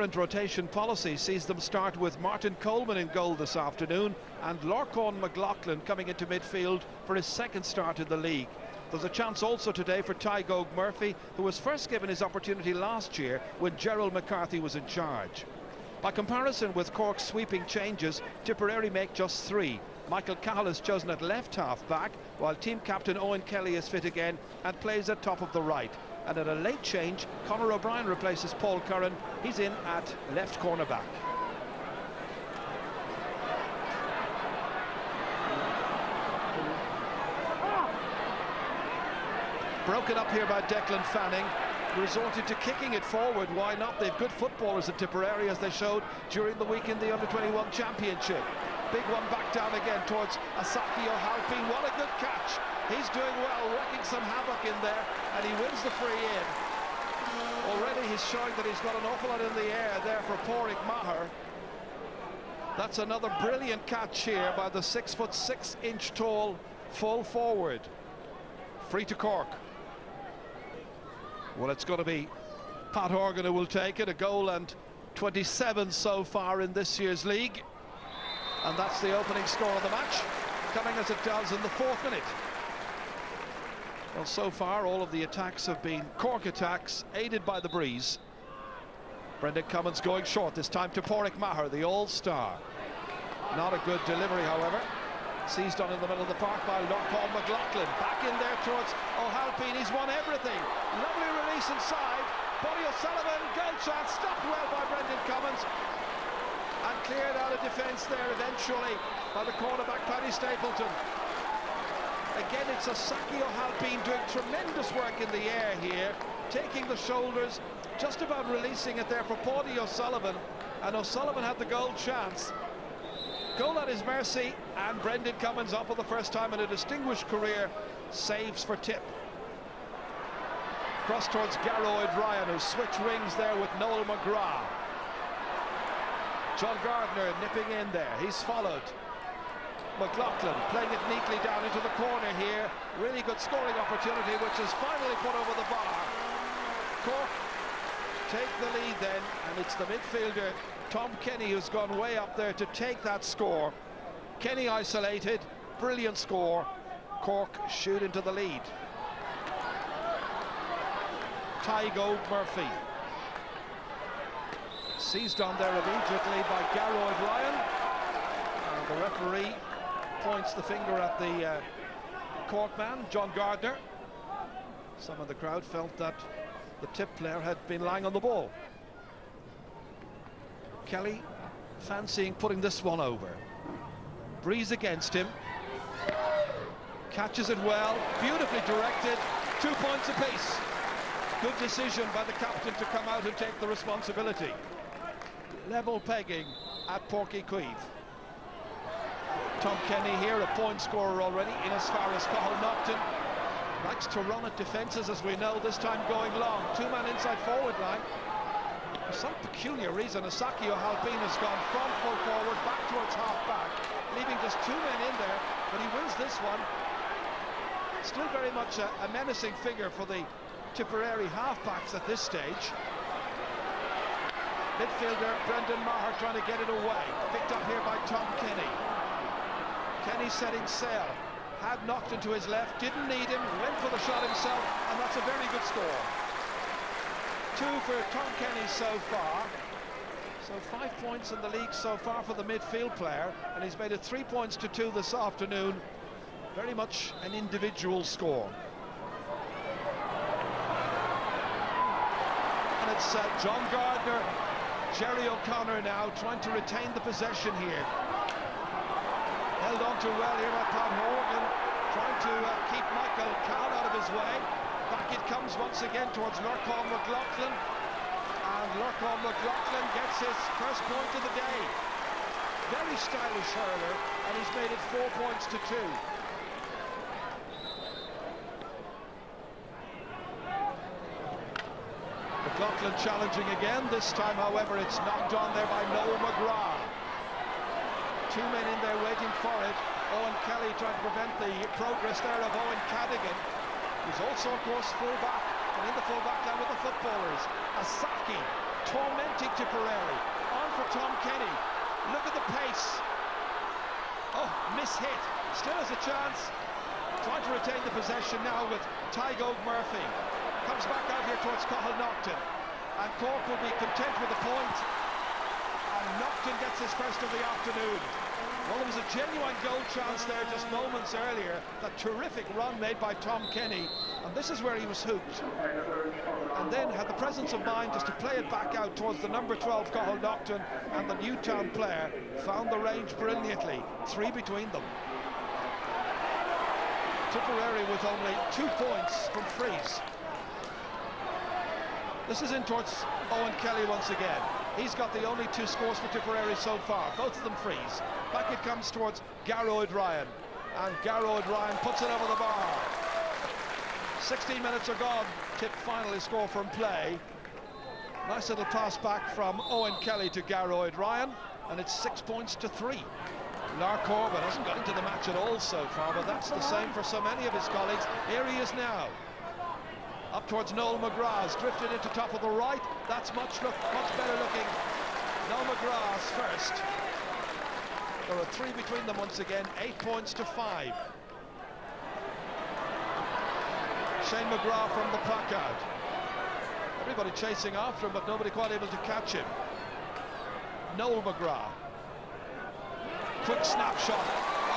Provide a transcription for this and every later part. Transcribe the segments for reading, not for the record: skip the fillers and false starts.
Current rotation policy sees them start with Martin Coleman in goal this afternoon and Lorcan McLaughlin coming into midfield for his second start in the league. There's a chance also today for Tygo Murphy, who was first given his opportunity last year when Gerald McCarthy was in charge. By comparison with Cork's sweeping changes, Tipperary make just 3. Michael Cahill is chosen at left half back, while team captain Owen Kelly is fit again and plays at top of the right. And at a late change, Conor O'Brien replaces Paul Curran. He's in at left cornerback. Broken up here by Declan Fanning, resorted to kicking it forward. Why not? They've good footballers at Tipperary, as they showed during the week in the Under-21 Championship. Big one back down again towards Asaki O'Halpine. What a good catch. He's doing well, wrecking some havoc in there, and he wins the free in. Already he's showing that he's got an awful lot in the air there for Pádraig Maher. That's another brilliant catch here by the 6'6" tall full forward. Free to Cork. Well, it's going to be Pat Horgan who will take it. A goal and 27 so far in this year's league. And that's the opening score of the match, coming as it does in the 4th minute. Well, so far all of the attacks have been Cork attacks, aided by the breeze. Brendan Cummins going short, this time to Pádraig Maher, the all-star. Not a good delivery, however. Seized on in the middle of the park by Lorcan McLaughlin. Back in there towards O'Halpine, he's won everything. Lovely release inside. Buddy O'Sullivan, goal chance, stopped well by Brendan Cummins. And cleared out of defence there eventually by the cornerback Paddy Stapleton. Again, it's Asaki O'Halpine doing tremendous work in the air here, taking the shoulders, just about releasing it there for Paddy O'Sullivan, and O'Sullivan had the goal chance. Goal at his mercy, and Brendan Cummins up for the first time in a distinguished career, saves for Tip. Cross towards Garroyd Ryan, who switch wings there with Noel McGrath. John Gardner nipping in there, he's followed. McLaughlin playing it neatly down into the corner here. Really good scoring opportunity, which is finally put over the bar. Cork take the lead then, and it's the midfielder Tom Kenny who's gone way up there to take that score. Kenny isolated, brilliant score. Cork shoot into the lead. Tygo Murphy. Seized on there immediately by Garroyd Ryan. And the referee points the finger at the Cork man, John Gardner. Some of the crowd felt that the Tip player had been lying on the ball. Kelly fancying putting this one over. Breeze against him. Catches it well, beautifully directed, 2 points apiece. Good decision by the captain to come out and take the responsibility. Level pegging at Porky Queeve. Tom Kenny here, a point scorer already, in as far as Cahill Naughton. Likes to run at defences, as we know, this time going long. 2-man inside forward line. For some peculiar reason, Asaki O'Halpine has gone from full forward back towards half back, leaving just 2 men in there, but he wins this one. Still very much a menacing figure for the Tipperary half-backs at this stage. Midfielder Brendan Maher trying to get it away. Picked up here by Tom Kenny. Kenny setting sail. Had knocked into his left, didn't need him, went for the shot himself, and that's a very good score. 2 for Tom Kenny so far. So 5 points in the league so far for the midfield player, and he's made it 3 points to 2 this afternoon. Very much an individual score. And it's John Gardner, Jerry O'Connor now trying to retain the possession here. Held on to well here by Pat Horgan, trying to keep Michael Cahill out of his way. Back it comes once again towards Lorcan McLaughlin, and Lorcan McLaughlin gets his first point of the day. Very stylish hurler, and he's made it 4 points to 2. McLaughlin challenging again. This time, however, it's knocked on there by Noel McGrath. 2 men in there waiting for it. Owen Kelly trying to prevent the progress there of Owen Cadigan, who's also, of course, full back, and in the full back line with the footballers. Asaki tormenting Tipperary. On for Tom Kenny. Look at the pace. Oh, mishit. Still has a chance. Trying to retain the possession now with Tygo Murphy. Comes back out here towards Cathal Naughton. And Cork will be content with a point. And Naughton gets his first of the afternoon. Well, there was a genuine goal chance there just moments earlier. That terrific run made by Tom Kenny. And this is where he was hooked. And then had the presence of mind just to play it back out towards the number 12 Cathal Naughton, and the Newtown player found the range brilliantly. 3 between them. Tipperary with only 2 points from frees. This is in towards Owen Kelly once again. He's got the only 2 scores for Tipperary so far, both of them frees. Back it comes towards Garrod Ryan, and Garrod Ryan puts it over the bar. 16 minutes are gone. Tip finally score from play. Nice little pass back from Owen Kelly to Garrod Ryan, and it's 6 points to 3. Lark Corbett hasn't got into the match at all so far, but that's the same for so many of his colleagues. Here he is now. Up towards Noel McGrath's, drifted into top of the right. That's much better looking. Noel McGrath's first. There are 3 between them once again, 8 points to 5. Shane McGrath from the placard. Everybody chasing after him, but nobody quite able to catch him. Noel McGrath. Quick snapshot.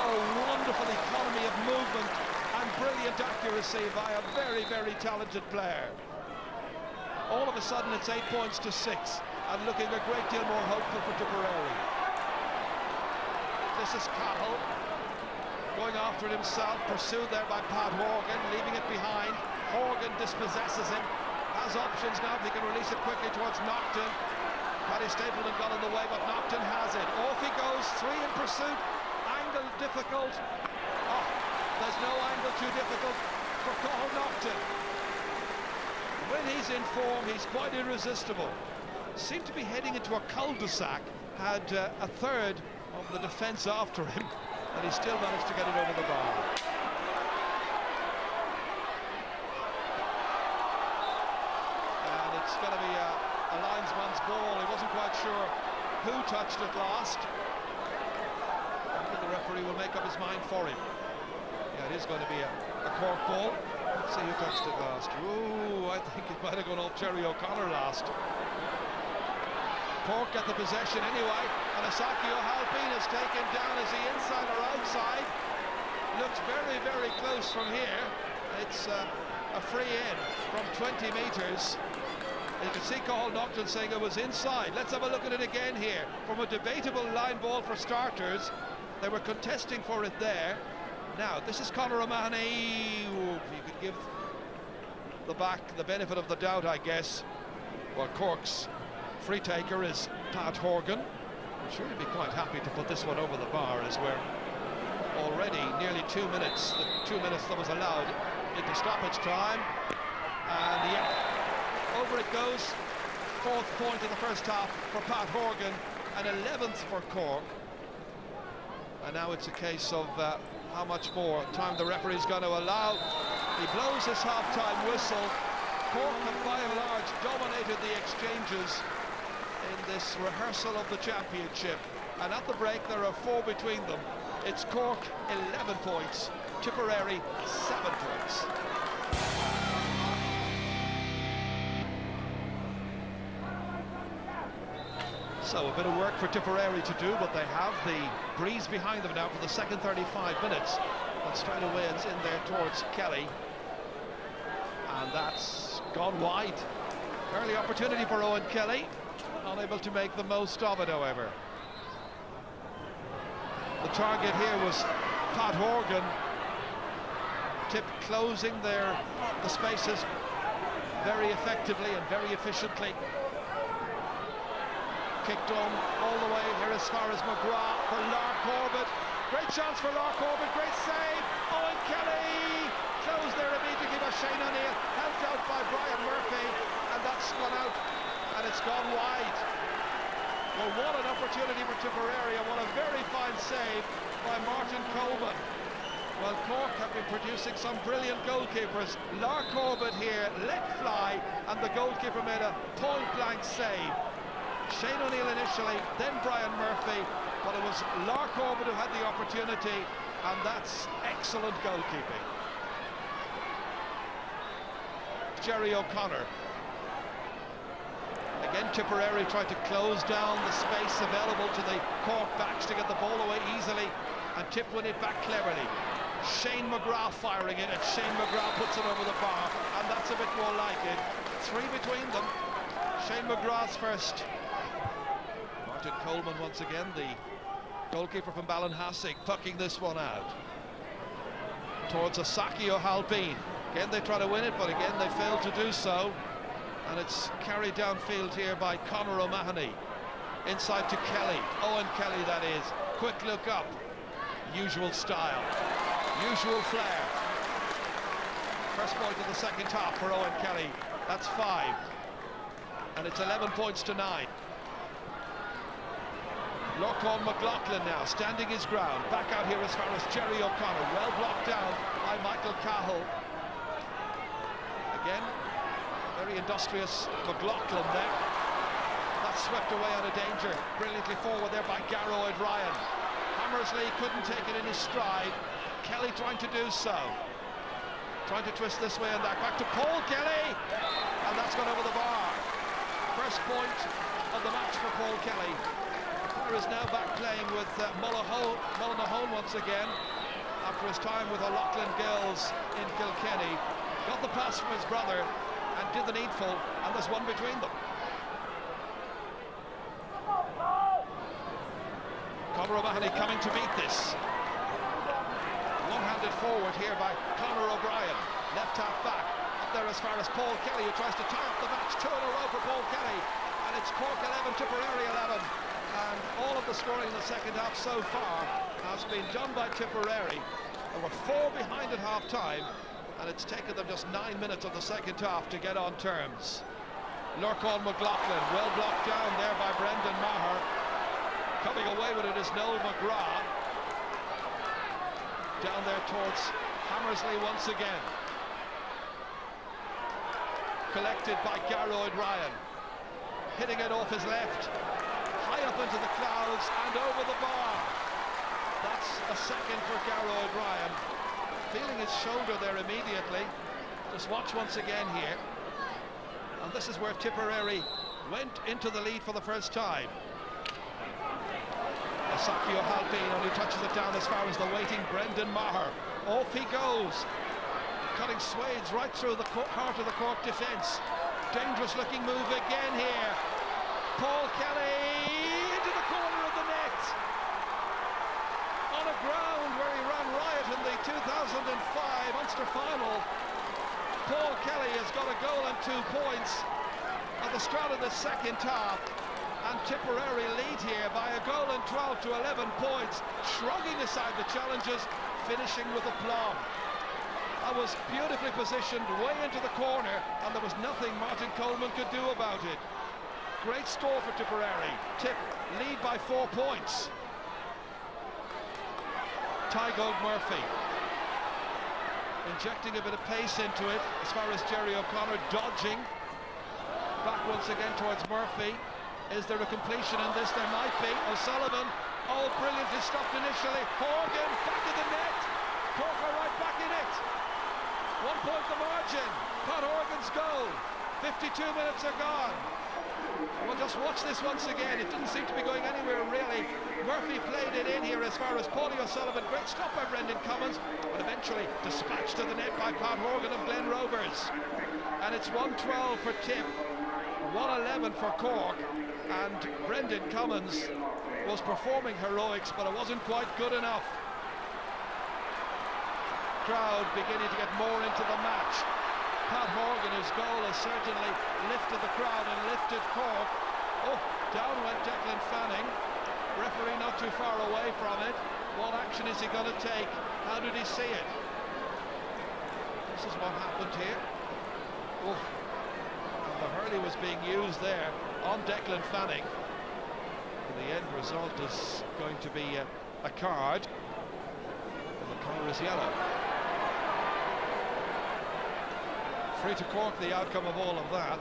Oh, wonderful economy of movement and brilliant accuracy by a very, very talented player. All of a sudden it's 8 points to 6, and looking a great deal more hopeful for Tipperary. This is Cathal going after it himself, pursued there by Pat Horgan, leaving it behind. Horgan dispossesses him, has options now if he can release it quickly towards Naughton. Paddy Stapleton got in the way, but Naughton has it. Off he goes, 3 in pursuit, angle difficult. Oh, there's no angle too difficult for Cathal Naughton. When he's in form, he's quite irresistible. Seemed to be heading into a cul-de-sac, had a third of the defence after him, and he still managed to get it over the bar. And it's going to be a linesman's ball. He wasn't quite sure who touched it last. I think the referee will make up his mind for him. Yeah, it is going to be a Cork ball. Let's see who touched it last. Ooh, I think it might have gone off Jerry O'Connor last. Cork get the possession anyway, and Asaki O'Halpine is taken down. Is he inside or outside? Looks very, very close from here. It's a free in from 20 metres. You can see Cathal Naughton saying it was inside. Let's have a look at it again here. From a debatable line ball for starters, they were contesting for it there. Now, this is Conor O'Mahony. Ooh, you could give the back the benefit of the doubt, I guess. Well, Cork's free taker is Pat Horgan. I'm sure he'd be quite happy to put this one over the bar, as we're already nearly 2 minutes, the 2 minutes that was allowed into stoppage time. And yeah, over it goes. 4th point in the first half for Pat Horgan, and 11th for Cork. And now it's a case of how much more time the referee's going to allow. He blows his half-time whistle. Cork have by and large dominated the exchanges in this rehearsal of the championship, and at the break there are 4 between them. It's Cork 11 points, Tipperary 7 points. So a bit of work for Tipperary to do, but they have the breeze behind them now for the second 35 minutes. And straight away it's in there towards Kelly, and that's gone wide. Early opportunity for Owen Kelly, unable to make the most of it, however. The target here was Pat Horgan. Tip closing the spaces very effectively and very efficiently. Kicked on all the way here as far as McGrath for Lark Corbett. Great chance for Lark Corbett, great save. Owen Kelly closed there immediately by Shane O'Neill, helped out by Brian Murphy, and that's gone out, and it's gone wide. Well, what an opportunity for Tipperary, and what a very fine save by Martin Coleman. Well, Cork have been producing some brilliant goalkeepers. Lark Corbett here let fly, and the goalkeeper made a point-blank save. Shane O'Neill initially, then Brian Murphy, but it was Lark Corbett who had the opportunity, and that's excellent goalkeeping. Jerry O'Connor. Again, Tipperary tried to close down the space available to the Cork backs to get the ball away easily, and Tip win it back cleverly. Shane McGrath firing it, and Shane McGrath puts it over the bar, and that's a bit more like it. 3 between them. Shane McGrath's first. Martin Coleman once again, the goalkeeper from Ballinhassig, pucking this one out towards Asaki O'Halpine. Again they try to win it, but again they fail to do so, and it's carried downfield here by Conor O'Mahony. Inside to Kelly, Owen Kelly that is. Quick look up, usual style, usual flair. First point of the second half for Owen Kelly, that's 5, and it's 11 points to 9. Lorcan McLaughlin now standing his ground, back out here as far as Jerry O'Connor, well blocked down by Michael Cahill. Again, very industrious McLaughlin there. That's swept away out of danger, brilliantly forward there by Garroyd Ryan. Hammersley couldn't take it in his stride. Kelly trying to do so, trying to twist this way and that, back to Paul Kelly, and that's gone over the bar. First point of the match for Paul Kelly. He is now back playing with Mullinahone once again after his time with O'Loughlin Girls in Kilkenny. Got the pass from his brother and did the needful, and there's one between them. Conor O'Mahony coming to beat this. One-handed forward here by Conor O'Brien, left half back, up there as far as Paul Kelly, who tries to tie up the match. 2 in a row for Paul Kelly, and it's Cork 11, Tipperary 11. And all of the scoring in the second half so far has been done by Tipperary. There were 4 behind at half-time, and it's taken them just 9 minutes of the second half to get on terms. Lorcan McLaughlin, well blocked down there by Brendan Maher. Coming away with it is Noel McGrath. Down there towards Hammersley once again. Collected by Garroyd Ryan. Hitting it off his left. High up into the clouds and over the bar. That's a second for Garroyd Ryan. Feeling his shoulder there immediately. Just watch once again here. And this is where Tipperary went into the lead for the first time. Asaki O'Halpine only touches it down as far as the waiting Brendan Maher. Off he goes. Cutting swathes right through the heart of the Cork defence. Dangerous looking move again here. Paul Kelly into the corner of the net. On a ground where he ran riot in the 2005 Munster final. Paul Kelly has got a goal and 2 points at the start of the second half. And Tipperary lead here by a goal and 12 to 11 points, shrugging aside the challenges, finishing with aplomb. That was beautifully positioned way into the corner, and there was nothing Martin Coleman could do about it. Great score for Tipperary. Tip lead by 4 points. Tadhg Murphy injecting a bit of pace into it as far as Jerry O'Connor dodging. Back once again towards Murphy. Is there a completion in this? There might be. O'Sullivan, oh, brilliantly stopped initially. Horgan, back of the net. Cork are right back in it. 1 point the margin. Pat Horgan's goal. 52 minutes are gone. Well, just watch this once again. It didn't seem to be going anywhere, really. Murphy played it in here as far as Paulie O'Sullivan. Great stop by Brendan Cummins, but eventually dispatched to the net by Pat Horgan of Glen Rovers. And it's 1-12 for Tip, 1-11 for Cork. And Brendan Cummins was performing heroics, but it wasn't quite good enough. Crowd beginning to get more into the match. Pat Horgan, his goal has certainly lifted the crowd and lifted Cork. Oh, down went Declan Fanning. Referee not too far away from it. What action is he going to take? How did he see it? This is what happened here. Oh, and the hurley was being used there on Declan Fanning. And the end result is going to be a card. And the colour is yellow. Free to Cork, the outcome of all of that.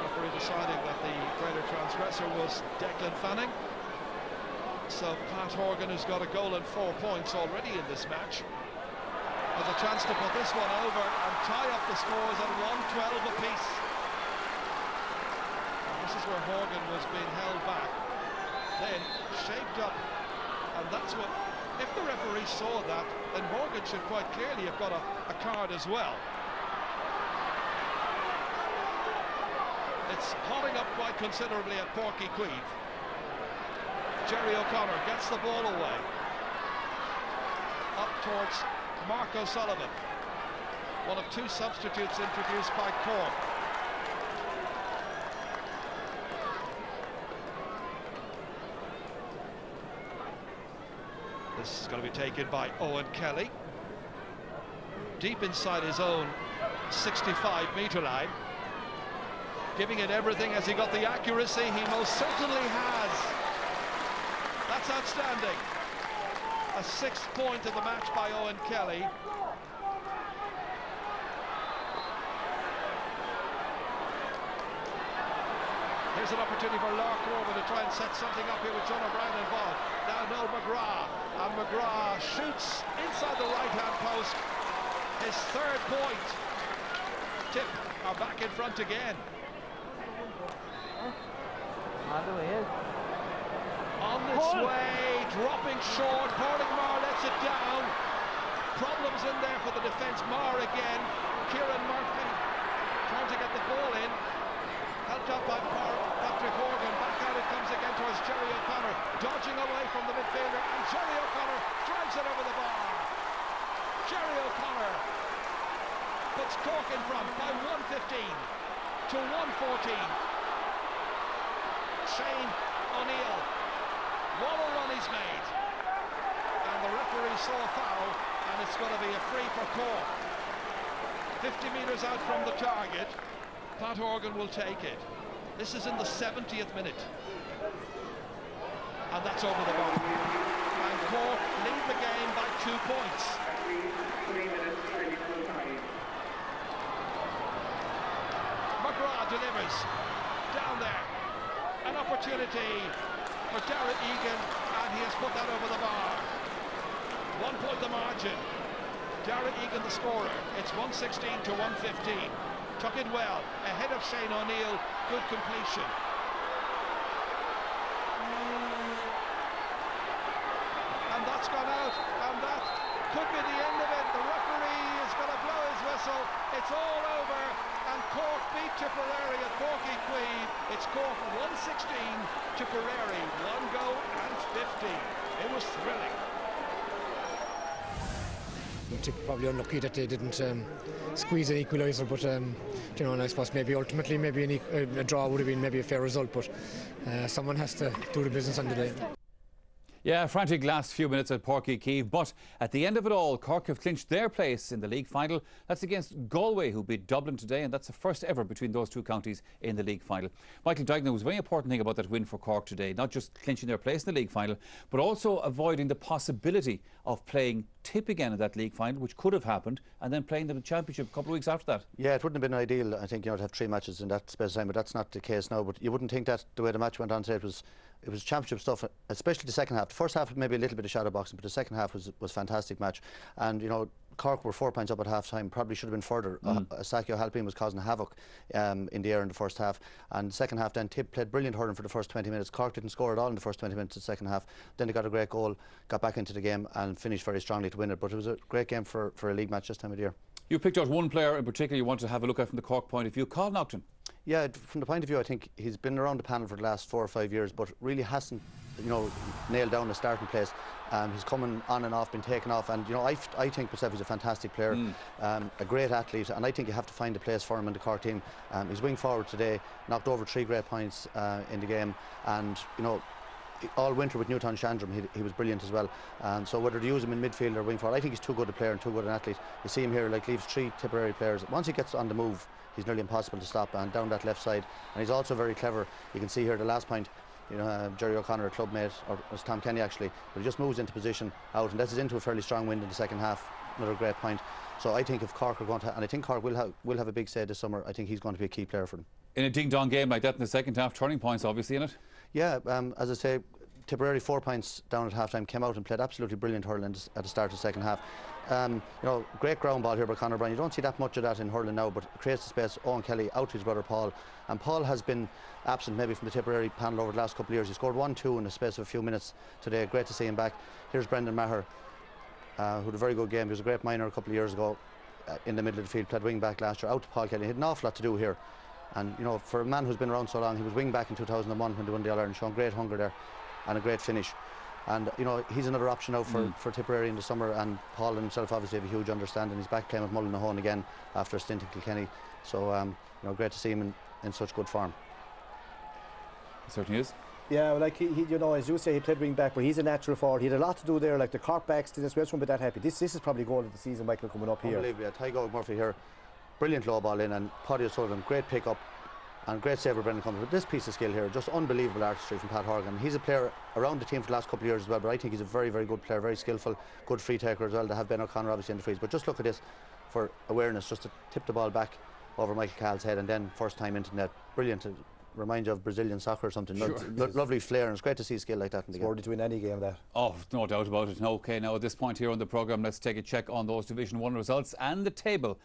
Referee deciding that the greater transgressor was Declan Fanning. So Pat Horgan, who's got a goal and 4 points already in this match, has a chance to put this one over and tie up the scores at 1-12 apiece. And this is where Horgan was being held back, then shaped up, and that's what, if the referee saw that, then Horgan should quite clearly have got a card as well. It's hotting up quite considerably at Porky Queeve. Jerry O'Connor gets the ball away. Up towards Mark O'Sullivan, one of 2 substitutes introduced by Cork. This is going to be taken by Owen Kelly, deep inside his own 65-metre line, giving it everything. Has he got the accuracy? He most certainly has. That's outstanding. A 6th point of the match by Owen Kelly. Here's an opportunity for Lark Corbin to try and set something up here with John O'Brien involved. Now Noel McGrath, and McGrath shoots inside the right-hand post. His 3rd point. Tip are back in front again. On its way, dropping short, Hurling Marr lets it down. Problems in there for the defence. Marr again. Kieran Murphy trying to get the ball in. Helped up by Patrick Horgan. Back out it comes again towards Jerry O'Connor. Dodging away from the midfielder, and Jerry O'Connor drives it over the bar. Jerry O'Connor puts Cork in front by 1:15 to 1:14. Shane O'Neill. What a run he's made. And the referee saw a foul, and it's going to be a free for Cork. 50 metres out from the target. Pat Horgan will take it. This is in the 70th minute. And that's over the bar. And Cork lead the game by 2 points. McGrath delivers. Down there. An opportunity for Darragh Egan, and he has put that over the bar. 1 point the margin. Darragh Egan the scorer. It's 1:16 to 1:15. Tuck in well, ahead of Shane O'Neill. Good completion. And that's gone out, and that could be the end of it. The referee is going to blow his whistle. It's all over, and Cork beat Tipperary at Porky Queeve. It's Cork 1:16, Tipperary 1 goal and 50. It was thrilling. Probably unlucky that they didn't squeeze an equaliser, but you know, and I suppose maybe ultimately a draw would have been maybe a fair result, but someone has to do the business on the day. Yeah, frantic last few minutes at Porky Queeve, but at the end of it all, Cork have clinched their place in the league final. That's against Galway, who beat Dublin today, and that's the first ever between those 2 counties in the league final. Michael Duignan, was a very important thing about that win for Cork today, not just clinching their place in the league final, but also avoiding the possibility of playing Tip again in that league final, which could have happened, and then playing the championship a couple of weeks after that. Yeah, it wouldn't have been ideal, I think, you know, to have 3 matches in that space of time, but that's not the case now. But you wouldn't think that the way the match went on today, it was championship stuff, especially the second half. The first half maybe a little bit of shadow boxing, but the second half was fantastic match. And you know, Cork were 4 points up at half time, probably should have been further. Sakio Halpin was causing havoc in the air in the first half, and second half then Tip played brilliant hurling for the first 20 minutes. Cork didn't score at all in the first 20 minutes of the second half. Then they got a great goal, got back into the game and finished very strongly to win it. But it was a great game for a league match this time of the year. You picked out one player in particular you want to have a look at from the Cork point of view, Colin Naughton. Yeah, from the point of view, I think he's been around the panel for the last 4 or 5 years, but really hasn't, you know, nailed down a starting place. He's coming on and off, been taken off, and you know, I think myself he's a fantastic player, a great athlete, and I think you have to find a place for him in the Cork team. He's wing forward today, knocked over 3 great points in the game, and you know, all winter with Newtown Shandrum he was brilliant as well. So whether to use him in midfield or wing forward, I think he's too good a player and too good an athlete. You see him here, like, leaves 3 Tipperary players. Once he gets on the move, he's nearly impossible to stop, and down that left side. And he's also very clever. You can see here the last point, You know, Jerry O'Connor, a club mate, or was Tom Kenny actually, but he just moves into position out and lets us into a fairly strong wind in the second half. Another great point. So I think if Cork are going to, and I think Cork will have a big say this summer, I think he's going to be a key player for them. In a ding-dong game like that in the second half, turning points obviously in it. Yeah, as I say, Tipperary 4 points down at half-time, came out and played absolutely brilliant hurling at the start of the second half. You know, great ground ball here by Conor Bryan. You don't see that much of that in hurling now, but it creates the space. Owen Kelly out to his brother Paul, and Paul has been absent maybe from the Tipperary panel over the last couple of years. He scored 1-2 in the space of a few minutes today. Great to see him back. Here's Brendan Maher, who had a very good game. He was a great minor a couple of years ago in the middle of the field, played wing back last year, out to Paul Kelly. He had an awful lot to do here. And you know, for a man who's been around so long, he was wing back in 2001 when they won the All-Ireland, showing great hunger there and a great finish. And you know, he's another option now for Tipperary in the summer, and Paul himself obviously have a huge understanding. He's back playing with Mullinahone again after a stint in Kilkenny. So you know, great to see him in such good form. It certainly is. Yeah, well, like he, you know, as you say, he played wing back, but he's a natural forward. He had a lot to do there. Like the Cork backs, they just won't be that happy. This is probably goal of the season, Michael, coming up here. Unbelievable. Yeah, Tygo Murphy here, brilliant low ball in, and Paddy O'Sullivan, great pick up. And great save for Brendan Cummins. But this piece of skill here, just unbelievable artistry from Pat Horgan. He's a player around the team for the last couple of years as well, but I think he's a very, very good player, very skillful, good free taker as well. They have Ben O'Connor obviously in the frees. But just look at this for awareness, just to tip the ball back over Michael Call's head and then first time into net. Brilliant. It reminds you of Brazilian soccer or something. Sure. Lovely flair, and it's great to see skill like that in the game. Scored to win any game, that. Oh, no doubt about it. Okay, now at this point here on the programme, let's take a check on those Division 1 results and the table.